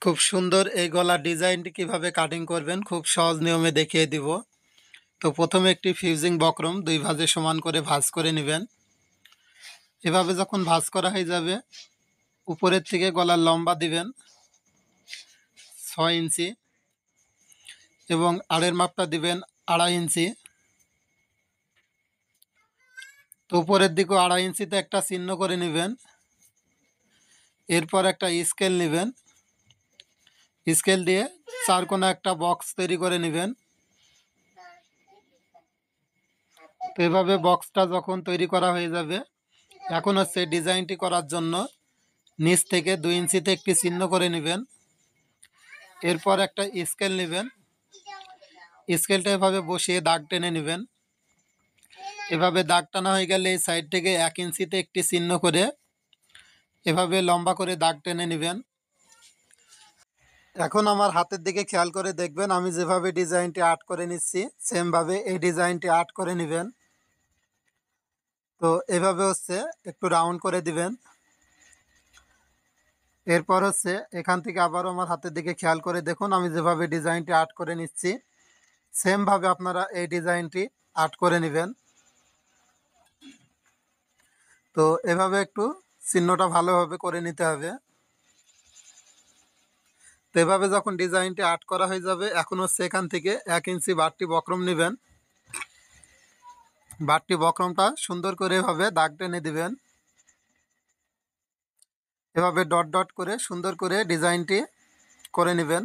খুব সুন্দর এই গলার ডিজাইনটি কিভাবে কাটিং করবেন খুব সহজ নিয়মে দেখিয়ে দিব। তো প্রথমে একটি ফিউজিং বক্রম 2 ভাঁজে সমান করে ভাঁজ করে নেবেন। এভাবে যখন ভাঁজ করা হয়ে যাবে, উপরের থেকে গলার লম্বা দিবেন 6 ইঞ্চি এবং আড়ের মাপটা দিবেন 2.5 ইঞ্চি। তো উপরের দিকেও 2.5 ইঞ্চিতে একটা চিহ্ন করে নেবেন। এরপর একটা স্কেল নেবেন, স্কেল দিয়ে 4 কোণা একটা বক্স তৈরি করে নেবেন। তো এভাবে বক্সটা যখন তৈরি করা হয়ে যাবে, এখন হচ্ছে ডিজাইনটি করার জন্য নিচ থেকে 2 ইঞ্চিতে একটি চিহ্ন করে নেবেন। এরপর একটা স্কেল নেবেন, স্কেলটা এভাবে বসিয়ে দাগ টেনে নেবেন। এভাবে দাগ টানা হয়ে গেলে এই সাইড থেকে 1 ইঞ্চিতে একটি চিহ্ন করে এভাবে লম্বা করে দাগ টেনে নেবেন। এখন আমার হাতের দিকে খেয়াল করে দেখবেন, আমি যেভাবে ডিজাইনটি আর্ট করে নিচ্ছি সেমভাবে এই ডিজাইনটি আর্ট করে নেবেন। তো এভাবে হচ্ছে একটু রাউন্ড করে দিবেন। এরপর হচ্ছে এখান থেকে আবারও আমার হাতের দিকে খেয়াল করে দেখুন, আমি যেভাবে ডিজাইনটি আর্ট করে নিচ্ছি সেমভাবে আপনারা এই ডিজাইনটি আর্ট করে নেবেন। তো এভাবে একটু চিহ্নটা ভালোভাবে করে নিতে হবে। তো এভাবে যখন ডিজাইনটি আর্ট করা হয়ে যাবে, এখন হচ্ছে এখান থেকে 1 ইঞ্চি বাড়তি বক্রম নেবেন। বাড়তি বক্রমটা সুন্দর করে এভাবে দাগ টেনে দিবেন। এভাবে ডট ডট করে সুন্দর করে ডিজাইনটি করে নেবেন।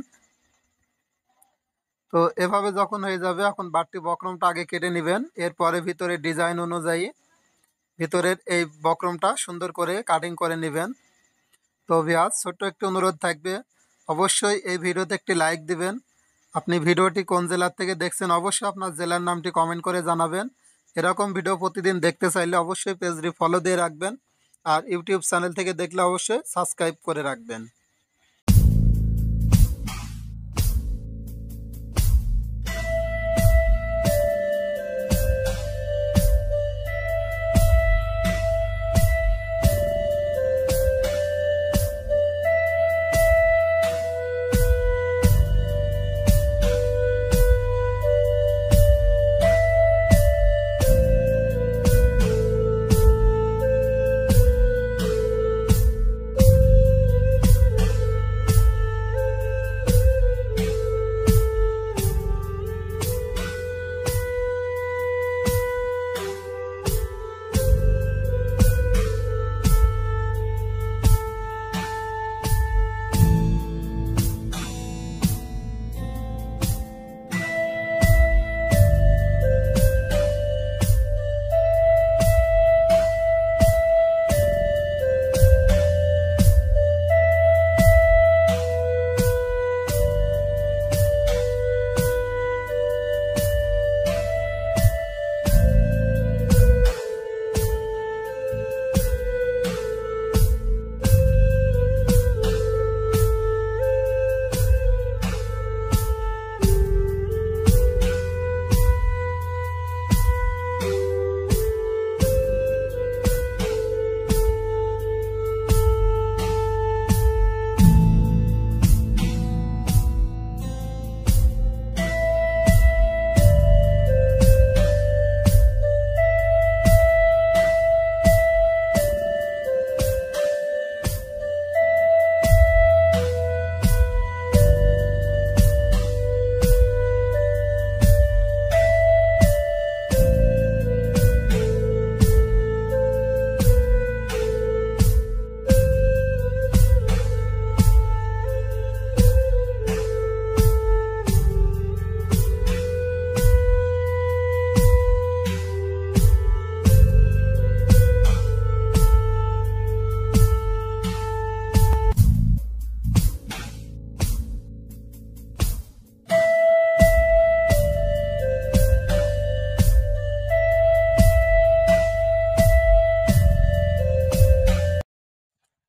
তো এভাবে যখন হয়ে যাবে, এখন বাড়তি বক্রমটা আগে কেটে নেবেন। এরপরে ভিতরে ডিজাইন অনুযায়ী ভিতরের এই বক্রমটা সুন্দর করে কাটিং করে নেবেন। তো ভিউয়ার্স, ছোট্ট একটি অনুরোধ থাকবে, অবশ্যই এই ভিডিওতে একটি লাইক দিবেন। আপনি ভিডিওটি কোন জেলার থেকে দেখছেন অবশ্যই আপনার জেলার নামটি কমেন্ট করে জানাবেন। এরকম ভিডিও প্রতিদিন দেখতে চাইলে অবশ্যই পেজটি ফলো দিয়ে রাখবেন, আর ইউটিউব চ্যানেল থেকে দেখলে অবশ্যই সাবস্ক্রাইব করে রাখবেন।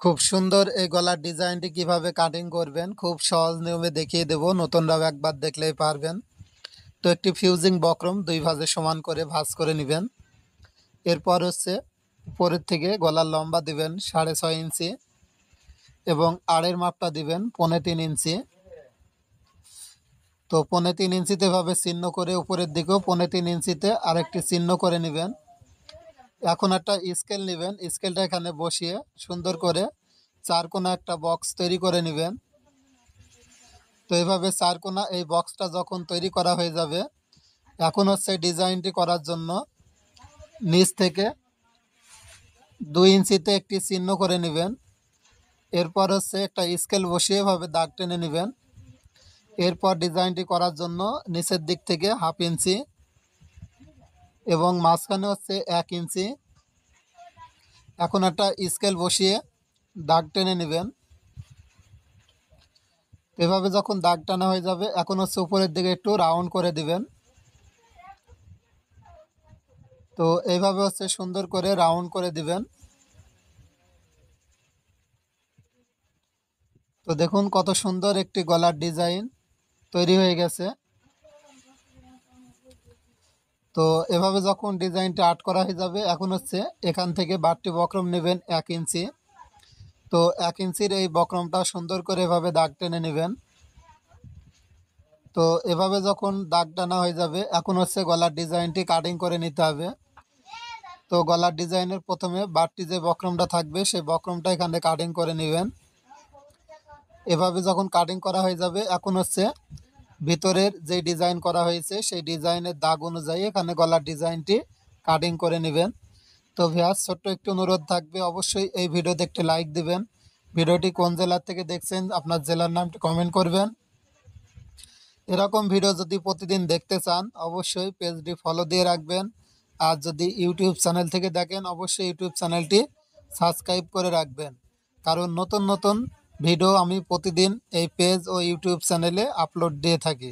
খুব সুন্দর এই গলার ডিজাইনটি কিভাবে কাটিং করবেন খুব সহজ নিয়মে দেখিয়ে দেব, নতুনরাও একবার দেখলেই পারবেন। তো একটি ফিউজিং বক্রম 2 ভাঁজে সমান করে ভাঁজ করে নেবেন। এরপর হচ্ছে উপরের থেকে গলার লম্বা দিবেন 6.5 ইঞ্চি এবং আড়ের মাপটা দিবেন 3.5 ইঞ্চি। তো 3.5 ইঞ্চিতে এভাবে চিহ্ন করে উপরের দিকেও 3.5 ইঞ্চিতে আরেকটি চিহ্ন করে নেবেন। এখন একটা স্কেল নেবেন, স্কেলটা এখানে বসিয়ে সুন্দর করে চারকোনা একটা বক্স তৈরি করে নেবেন। তো এইভাবে চারকোনা এই বক্সটা যখন তৈরি করা হয়ে যাবে, এখন হচ্ছে ডিজাইনটি করার জন্য নিচ থেকে 2 ইঞ্চিতে একটি চিহ্ন করে নেবেন। এরপর হচ্ছে একটা স্কেল বসিয়ে এভাবে দাগ টেনে নেবেন। এরপর ডিজাইনটি করার জন্য নিচের দিক থেকে 1/2 ইঞ্চি এবং মাঝখানে হচ্ছে 1 ইঞ্চি। এখন একটা স্কেল বসিয়ে দাগ টেনে নেবেন। এভাবে যখন দাগ টানা হয়ে যাবে, এখন হচ্ছে উপরের দিকে একটু রাউন্ড করে দিবেন। তো এইভাবে হচ্ছে সুন্দর করে রাউন্ড করে দিবেন। তো দেখুন কত সুন্দর একটি গলার ডিজাইন তৈরি হয়ে গেছে। তো এভাবে যখন ডিজাইনটা আর্ট করা হয়ে যাবে, এখন হচ্ছে এখান থেকে বাড়তি বক্রম নেবেন 1 ইঞ্চি। তো 1 ইঞ্চির এই বক্রমটা সুন্দর করে এভাবে দাগ টেনে নেবেন। তো এভাবে যখন দাগ টানা হয়ে যাবে, এখন হচ্ছে গলার ডিজাইনটি কাটিং করে নিতে হবে। তো গলার ডিজাইনের প্রথমে বাড়তি যে বক্রমটা থাকবে সেই বক্রমটা এখানে কাটিং করে নেবেন। এভাবে যখন কাটিং করা হয়ে যাবে, এখন হচ্ছে ভিতরের যে ডিজাইন করা হয়েছে সেই ডিজাইনের দাগ অনুযায়ী এখানে গলার ডিজাইনটি কাটিং করে নেবেন। তো ভিউয়ার্স, ছোট্ট একটু অনুরোধ থাকবে, অবশ্যই এই ভিডিওতে একটি লাইক দিবেন। ভিডিওটি কোন জেলা থেকে দেখছেন আপনার জেলার নামটি কমেন্ট করবেন। এরকম ভিডিও যদি প্রতিদিন দেখতে চান, অবশ্যই পেজটি ফলো দিয়ে রাখবেন। আর যদি ইউটিউব চ্যানেল থেকে দেখেন, অবশ্যই ইউটিউব চ্যানেলটি সাবস্ক্রাইব করে রাখবেন। কারণ নতুন নতুন ভিডিও আমি প্রতিদিন এই পেজ ও ইউটিউব চ্যানেলে আপলোড দিয়ে থাকি।